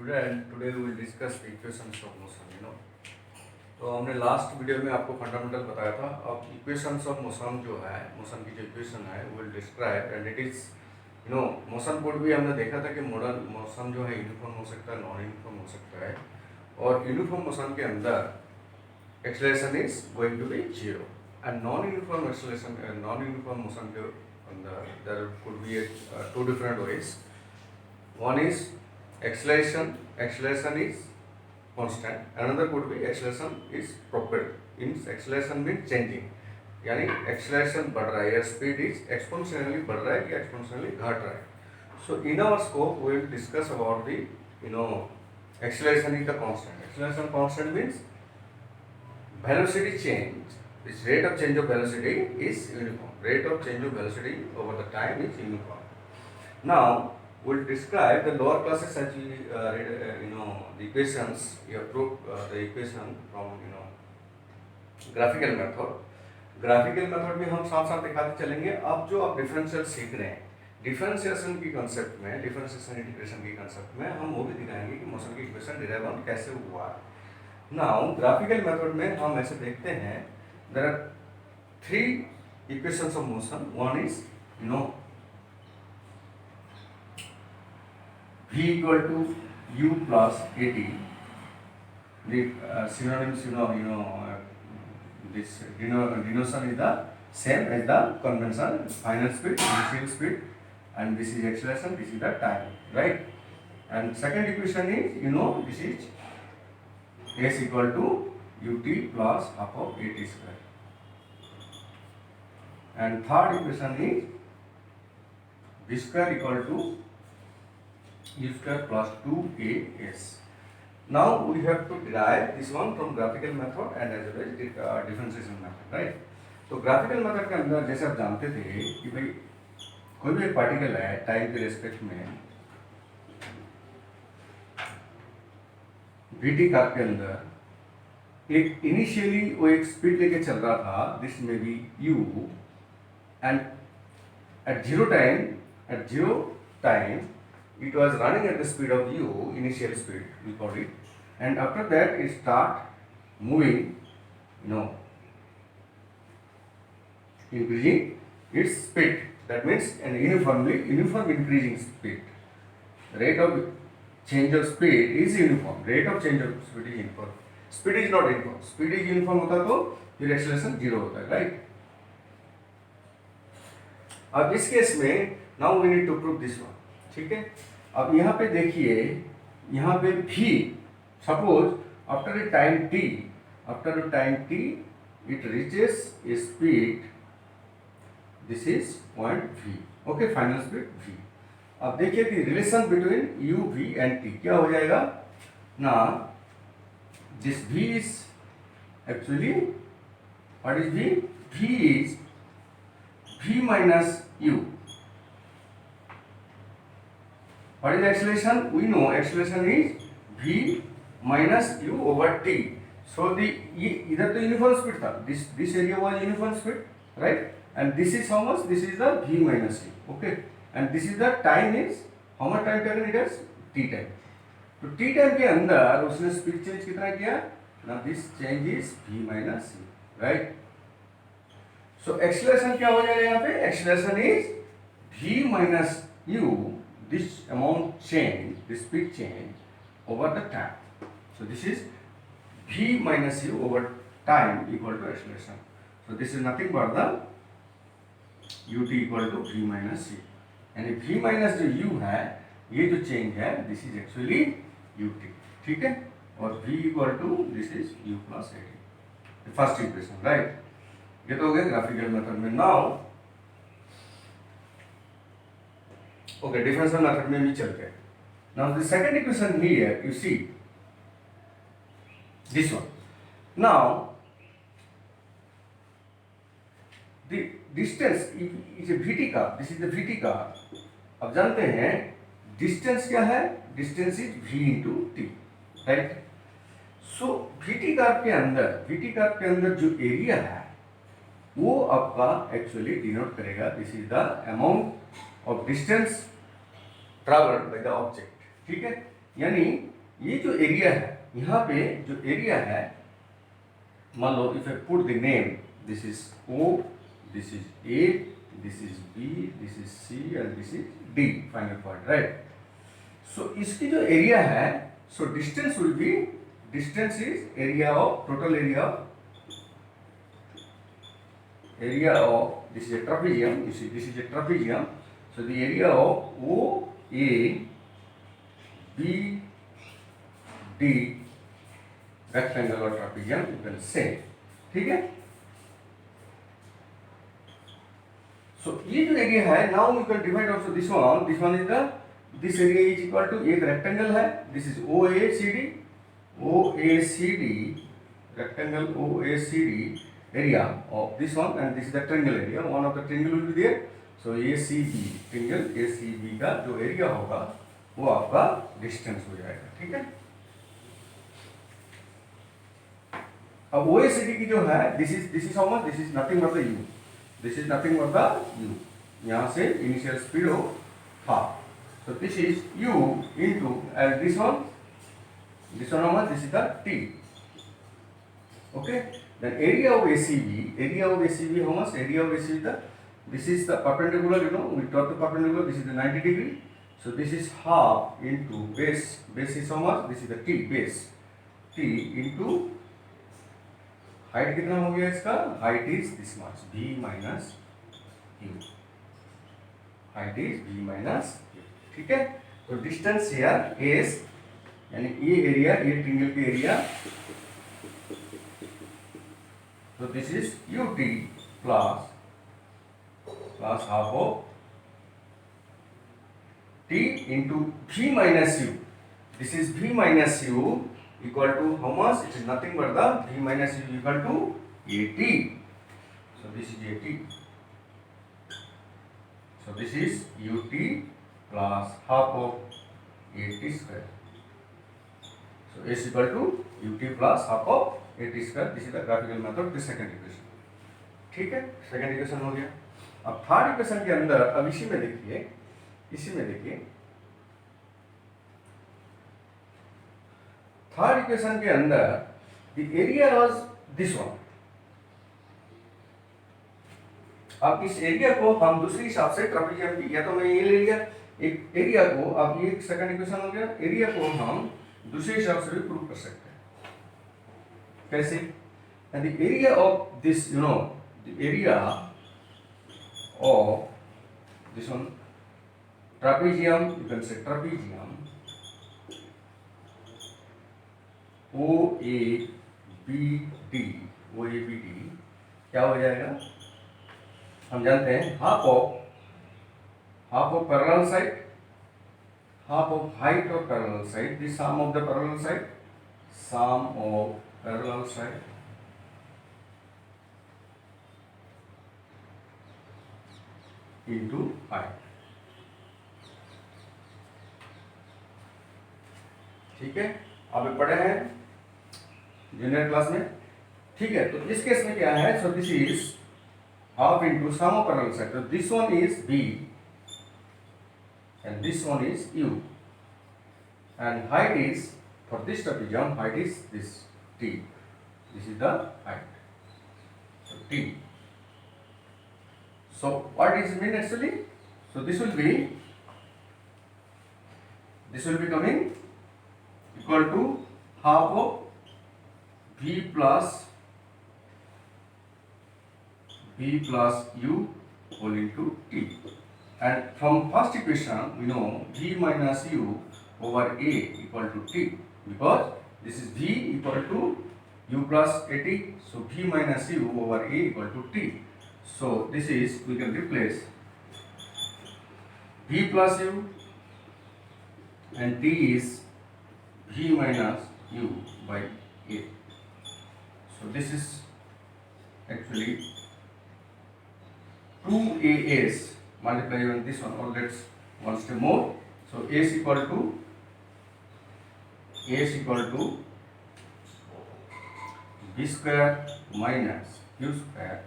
student. Today we will discuss the equations of motion. तो हमने last video में आपको फंडामेंटल बताया था. अब इक्वेशंस ऑफ मोशन जो है, मोशन की जो इक्वेशन है वो will describe and it is motion code भी हमने देखा था कि मॉडल मोशन जो है यूनिफॉर्म हो सकता है, नॉन यूनिफॉर्म हो सकता है. और यूनिफॉर्म मोशन के अंदर acceleration is going to be zero and non uniform acceleration, non uniform motion के अंदर there could be two different ways. One is acceleration is constant. Another could be acceleration is propelled. Means acceleration means changing. यानी acceleration बढ़ रहा है या speed is exponentially बढ़ रहा है या exponentially घट रहा है. So in our scope we will discuss about the acceleration is the constant. Acceleration constant means velocity change. This rate of change of velocity is uniform. Rate of change of velocity over the time is uniform. Now we'll describe the lower classes as we read, the equations. You have proved the equation from graphical method. Graphical method में हम साथ साथ दिखाते चलेंगे. अब जो आप differential सीख रहे हैं, डिफरेंशिएशन की कंसेप्ट में, डिफरेंशिएशन इंटीग्रेशन की कंसेप्ट में हम वो भी दिखाएंगे कि मोशन की इक्वेशन डिराइव कैसे हुआ. नाउ ग्राफिकल मेथड में हम ऐसे देखते हैं, there are three equations of motion. One is V equal to U plus AT. The synonyms, this denotation is the same as the convention. Final speed, initial speed, and this is acceleration. This is the time, right? And second equation is, this is S equal to UT plus half of AT square. And third equation is V square equal to U square plus 2AS. Now we have to derive this one from graphical method and as well as differentiation method, right? तो graphical method के अंदर जैसे आप जानते थे कि भाई कोई भी एक पार्टिकल है टाइम के रेस्पेक्ट में वीटी कर्व के अंदर एक इनिशियली वो एक स्पीड लेके चल रहा था. दिस में B u and at zero time it was running at the speed of u, initial speed we call it, and after that it start moving, increasing its speed. That means an uniform increasing speed. The rate of change of speed is uniform. Rate of change of speed is uniform. Speed is not uniform. Speed is uniform होता तो फिर acceleration zero होता है, right? अब इस case में now we need to prove this one. ठीक है. अब यहाँ पे देखिए, यहाँ पे v, suppose after a time t it reaches a speed, this is point v. Okay, final speed v. अब देखिए कि relation between u, v and t क्या हो जाएगा ना. This v is actually what is v? v is v minus u. What is acceleration? We know acceleration is v minus u over t. So the इधर तो uniform speed था. This area was uniform speed, right? And this is how much? This is the v minus u. Okay. And this is the time is how much time taken it has? T time. तो t time के अंदर उसने speed change कितना किया? Now this change is v minus u, right? So acceleration क्या हो जाएगा यहाँ पे? Acceleration is v minus u. This amount change, the speed change over the time. So this is v minus u over time equal to acceleration. So this is nothing but the ut equal to v minus u. And v minus जो u है, ये जो change है, this is actually ut. ठीक है? और v equal to this is u plus at. The first equation, right? ये तो हो गया graphical method में. Now okay, differential method में भी चलते हैं. Now the second equation here, you see this one. Now the distance is a VT curve. This is the VT curve. अब जानते हैं distance क्या है? Distance is v into t, right? So VT curve के अंदर जो area है वो आपका एक्चुअली डिनोट करेगा. This is the amount of distance traveled by the object. ठीक है. यानी ये जो एरिया है, यहाँ पे जो एरिया है, मान लो if I put the name, this is O, this is A, this is B, this is C and this is D, final point, right. So इसकी जो एरिया है, so distance will be, distance is area of, total area of, this is a trapezium, you see this is a trapezium, so the area of OABD rectangle or trapezium you can say, ठीक है। So ये जो area है, now you can divide also this one is the, this area is equal to, एक rectangle है, this is OACD rectangle OACD area of this one and this is the triangle area, one of the triangle will be there, so ACB triangle ACB का जो area होगा वो आपका distance हो जाएगा, ठीक है। अब OACD की जो है, this is how much, this is nothing but the u, this is nothing but the u, यहाँ से इनिशियल स्पीड हो half, so this is u into, and this one how much, this is the t, okay। Then area of ACB how much, area of ACB the, this is the perpendicular, you know, we draw the perpendicular, this is the 90 degree, so this is half into base is how much, this is the t, base t into height, कितना हो गया इसका, height is this much, b minus u, height is b minus u, ठीक है। तो distance here s, यानी ये area, ये ट्रायंगल की area, so this is ut plus half of t into v minus u, this is v minus u equal to how much, it is nothing but the v minus u equal to at, so this is at, so this is ut plus half of at square, so s equal to ut plus half of at square, this is the graphical method, this second equation, ठीक है। Second equation हो गया। अब third equation के अंदर, अब इसी में देखिए थर्ड इक्वेशन के अंदर the area was this one. अब इस एरिया को हम दूसरे हिसाब से ट्रापेजियम की, या तो मैं ये ले लिया एक एरिया को, अब ये सेकंड इक्वेशन हो गया, एरिया को हम दूसरे हिसाब से भी प्रूव कर सकते हैं। कैसे? And the area of this, you know, the area of this one trapezium, you can say trapezium OABD क्या हो जाएगा? हम जानते हैं half of parallel side, half of height of parallel side, the sum of the parallel side, sum of parallel side into height. ठीक है, अभी पढ़े हैं जूनियर क्लास में। ठीक है, तो इस केस में क्या है? सो this is half into sum of parallel side. So this one is B and this one is U, and height is, for this trapezium, height is this T. This is the height. So T. So what is mean actually? So this will be coming equal to half of V plus U whole into T, and from first equation we know V minus U over A equal to T, because this is V equal to U plus AT, so V minus U over A equal to T. So this is, we can replace V plus U and T is V minus U by A. So this is actually 2AS multiply on this one, or let's one step more. So AS equal to B square minus Q square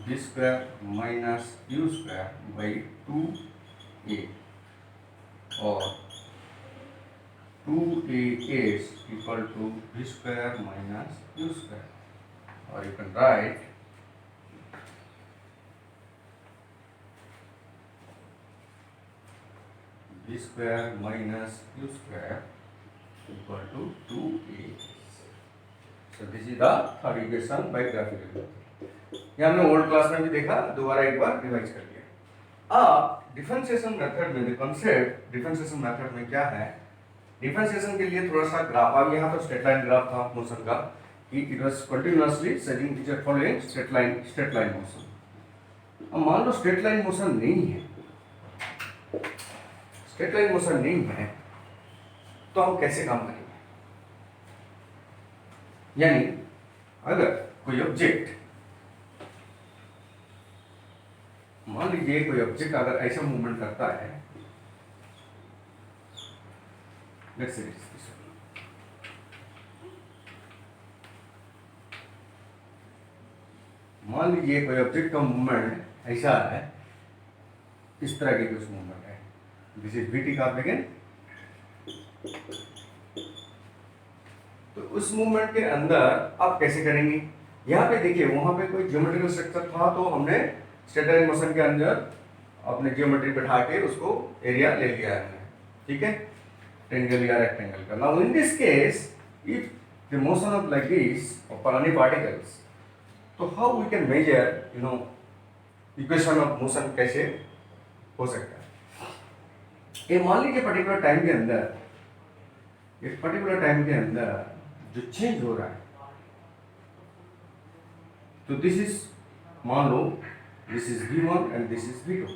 B v square minus u square by 2a, or 2a is equal to v square minus u square, or you can write v square minus u square equal to 2a. So this is the third equation by graphical method. ये हमने old class में भी देखा, दोबारा एक बार revise कर लिया। अब डिफरेंशिएशन मेथड में कॉन्सेप्ट डिफरेंशिएशन मेथड में क्या है, डिफरेंशिएशन के लिए थोड़ा सा ग्राफ, अब यहाँ तो स्ट्रेट लाइन ग्राफ था मोशन का कि it was continuously saving teacher following straight line motion. अब मान लो स्ट्रेट लाइन मोशन नहीं है, स्ट्रेट लाइन मोशन नहीं है, तो हम कैसे काम करेंगे? यानी अगर कोई ऑब्जेक्ट, मान लीजिए कोई ऑब्जेक्ट अगर ऐसा मूवमेंट करता है, लेट्स से मान लीजिए कोई ऑब्जेक्ट का मूवमेंट ऐसा है, इस तरह की कुछ मूवमेंट है, दिस इज बीटी का बिगिन। तो उस मूवमेंट के अंदर आप कैसे करेंगे? यहाँ पे देखिए, वहां पे कोई ज्योमेट्रिकल स्ट्रक्चर था, तो हमने स्ट्रेट लाइन मोशन के अंदर अपने ज्योमेट्री बैठा के उसको एरिया ले लिया है, ठीक है, ट्रायंगल या रेक्टेंगल का। Now in this case if the motion of like this of any particles, तो how we can measure equation of motion कैसे हो सकता है? ये मान लीजिए पर्टिकुलर टाइम के अंदर, एक पर्टिकुलर टाइम के अंदर जो चेंज हो रहा है, तो दिस इज, मान लो this is v1 and this is v2,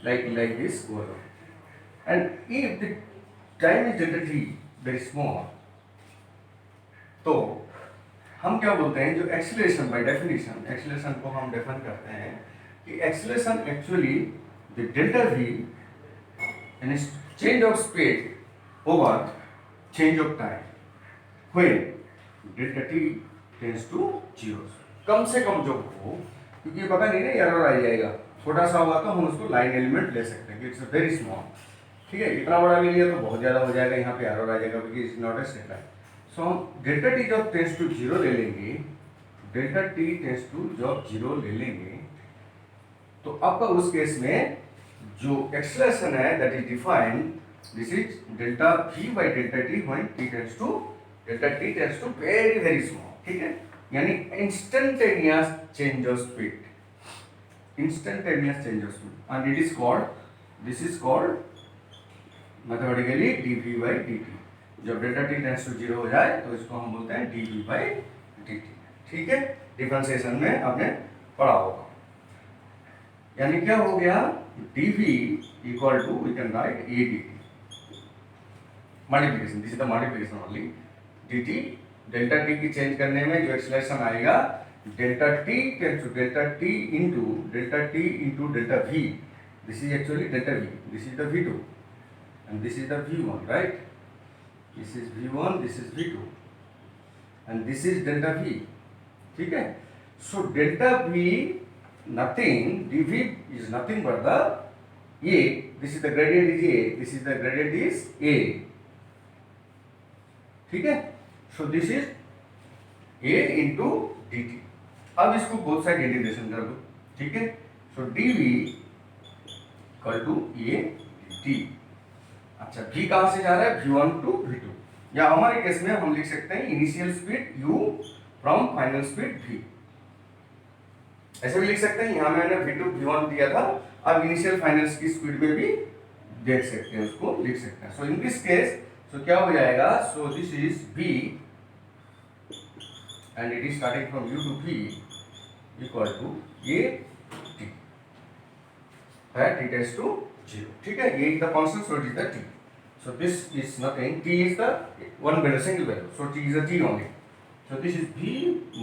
like this goes on, and if the time is delta t very small, तो हम क्या बोलते हैं, जो एक्सीलरेशन बाय डेफिनेशन, एक्सीलरेशन को हम डिफाइन करते हैं कि acceleration actually the delta v यानी change of speed over change of time when delta t tends to 0, कम से कम जो हो, क्योंकि पता नहीं ना एरर आ जाएगा, छोटा सा हुआ तो हम उसको लाइन एलिमेंट ले सकते हैं कि इट्स वेरी स्मॉल, ठीक है, इतना बड़ा ले लिया तो बहुत ज़्यादा हो जाएगा, यहाँ पे एरर आ जाएगा क्योंकि it's not a straight line. So हम डेल्टा टी जब टेंड्स टू 0 ले लेंगे, डेल्टा टी टेंड्स टू जब 0 ले लेंगे, तो आपका उस केस में जो एक्सेलरेशन है that is defined, this is delta v by delta T when t tends to, delta t tends to very very small, ठीक है, यानी instantaneous change of speed, instantaneous change of speed, and it is called, this is called mathematically dv by dt। जब delta t tends to 0 हो जाए तो इसको हम बोलते हैं dv by dt, ठीक है, डिफरेंशिएशन में आपने पढ़ा होगा। यानी क्या हो गया, dv equal to, we can write a dt, multiplication, this is the multiplication only, dt delta t की चेंज करने में जो एक्सेलरेशन आएगा, delta t tends to delta t into delta v, this is actually delta v, this is the v2 and this is the v1, right, this is v1, this is v2 and this is delta v, ठीक है। So delta v nothing, dv is nothing but the a, this is the gradient is a, this is the gradient is a, ठीक है। So this is a into dt। अब इसको both side integration कर दो, ठीक है। So dv equal to a dt। अच्छा, v कहां से जा रहा है, v1 टू v2, या हमारे केस में हम लिख सकते हैं initial speed u from final speed v, ऐसे भी लिख सकते हैं। यहां मैंने v2 v1 दिया था, अब इनिशियल फाइनल की स्पीड में भी देख सकते हैं, उसको लिख सकते हैं। सो इन दिस केस, सो क्या हो जाएगा, सो this is v and it is starting from u to v equal to a t, where t tends to 0, ठीक है, ये is the constant, so it is the t, so this is nothing, t is the one value, single value, so t is the t only, so this is v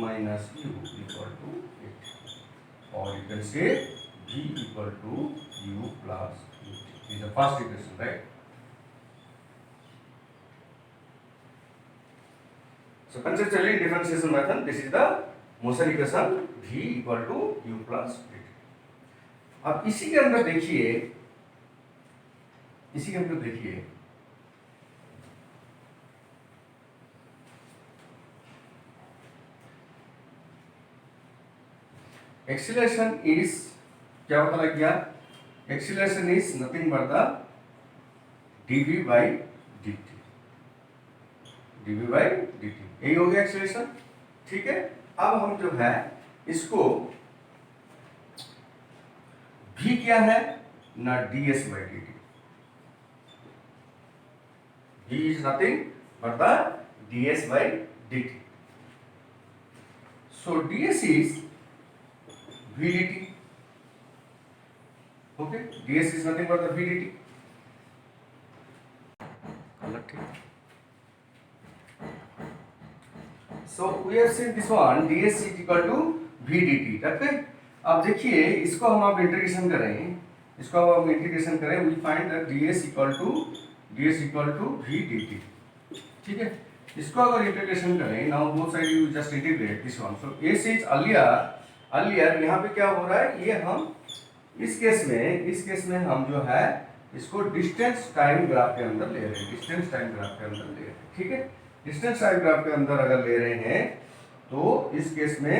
minus u equal to a t, or you can say v equal to u plus u t, this is the first equation, right? So conceptually differentiation method, this is the motion equation v equal to u plus dt। अब इसी के अंदर देखिए, acceleration is, क्या पता लग गया, acceleration is nothing but the dv by dt, यही हो गया एक्सीलरेशन। ठीक है, अब हम जो है इसको v क्या है ना ds by dt, v is nothing but the ds by dt, so ds is v dt, okay, ds is nothing but the v dt। So we have seen this one, ds is equal to v dt, okay. अब देखिए इसको हम आप integration करें, we find that ds equal to v dt, ठीक है। इसको अगर इंटीग्रेशन करें, now both side you just integrate this one, so s is earlier यहाँ पे क्या हो रहा है, ये हम इस केस में हम जो है इसको डिस्टेंस टाइम ग्राफ के अंदर ले रहे हैं, ठीक है। डिस्टेंस टाइम ग्राफ के अंदर अगर ले रहे हैं तो इस केस में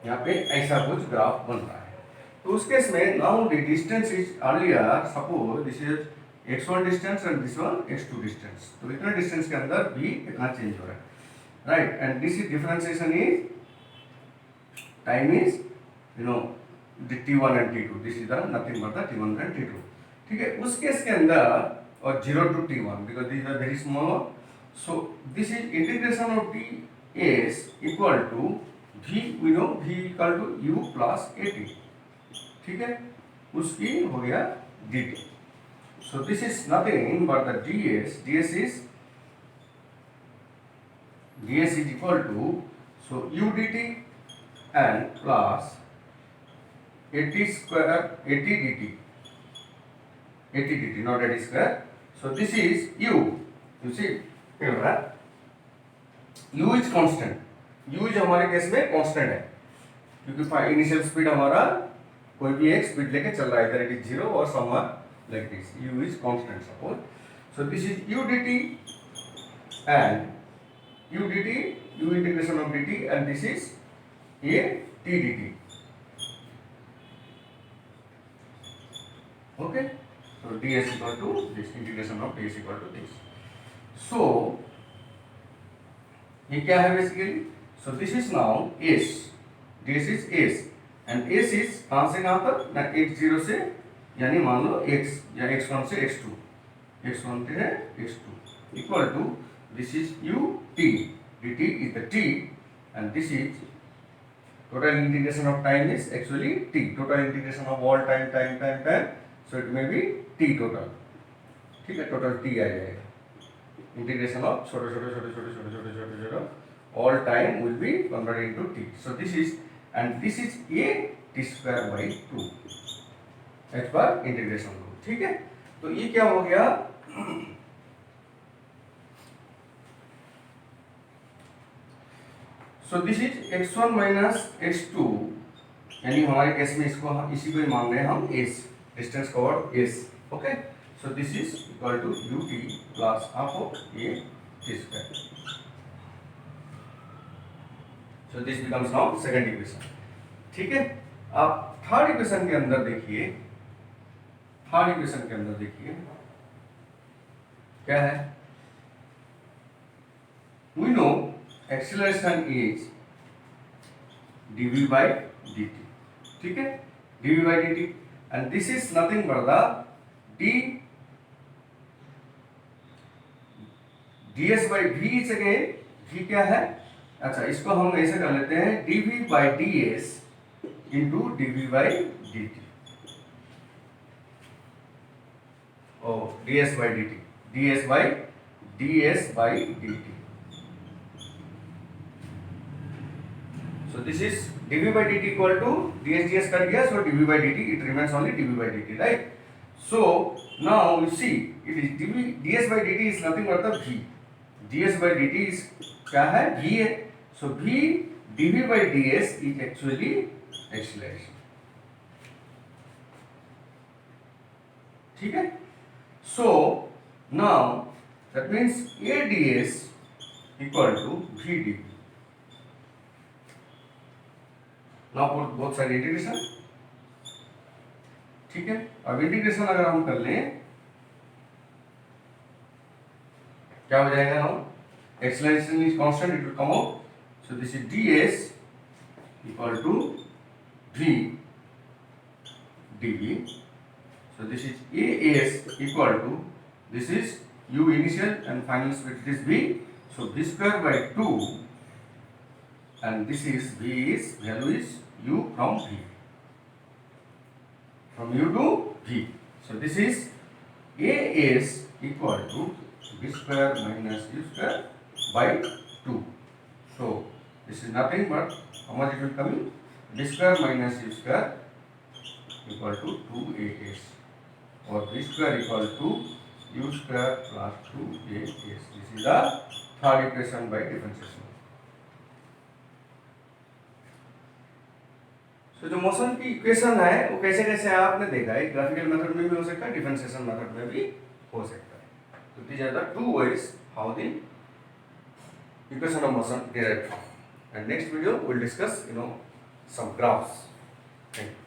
यहाँ पे ऐसा कुछ ग्राफ बन रहा है, तो उस केस में now the distance is earlier, suppose this is x1 distance and this one x2 distance, तो इतने डिस्टेंस के अंदर भी इतना चेंज हो रहा है, right. And this is differentiation is time is t1 and t2, this is the nothing but the t1 and t2, ठीक है। उस केस के अंदर और 0 to t1 because this are very small, so this is integration of ds equal to v, we know v equal to u plus at, ठीक है, उसकी हो गया dt, so this is nothing but the ds is equal to, so u dt and plus at dt, not at square, so this is u, you see u is constant, u is हमारे case में constant है, क्योंकि initial speed हमारा कोई भी एक speed लेके चल रहा है, इधर इट इज 0 और somewhere like this, u is constant suppose, so this is u dt and u integration of dt and this is a t dt, okay. So ds equal to this, integration of ds equal to this, so ये क्या है basically, so this is now s, this is s and s is कहाँ से कहाँ तक ना x0 से, यानी मान लो x या x1 से x2, x1 से x2 equal to this is u t, dt is the t and this is total integration of time is actually t, total integration of all time, so it may be t total, ठीक है, total t आ जाएगा, integration of छोटे all time will be converted into t, so this is, and this is a t square by 2 as per integration rule, ठीक है। तो ये क्या हो गया, so this is x1 minus x2, यानी हमारे केस में इसको हम इसी को ही मान रहे हैं हम s, distance covered s, okay. So this is equal to ut plus half of a t square. So this becomes now second equation, ठीक है। अब थर्ड इक्वेशन के अंदर देखिए, क्या है, we know acceleration is dv by dt, ठीक है, dv by dt and this is nothing but the ds by v is again, v क्या है, अच्छा इसको हम ऐसे कर लेते हैं dv by ds into dv by dt, oh ds by dt, ds by dt, so this is dv by dt equal to ds cut गया, so dv by dt it remains only dv by dt, right। So now you see it is ds by dt is nothing but the v, ds by dt is क्या है, v है, so v dv by ds is actually acceleration. ठीक है? So now that means a ds equal to v dv. Now put both side integration. ठीक है? अब integration अगर हम कर लें क्या हो जाएगा now? Acceleration is constant, it will come out. So this is ds equal to v dv. So this is as equal to, this is u initial and final speed, this v. So v square by 2, and this is v is value is u from v, from u to v. So this is as equal to v square minus u square by 2. So this is nothing but how much it will come in? V square minus u square equal to 2as, or v square equal to u square plus 2as. This is the third equation by differentiation. So जो motion की equation है वो कैसे कैसे आपने देखा है, graphical method में भी हो सकता है, डिफरेंशिएशन मेथड में भी हो सकता है. So these are the two ways how the equation of motion derived from. And next video we will discuss some graphs. Thank you.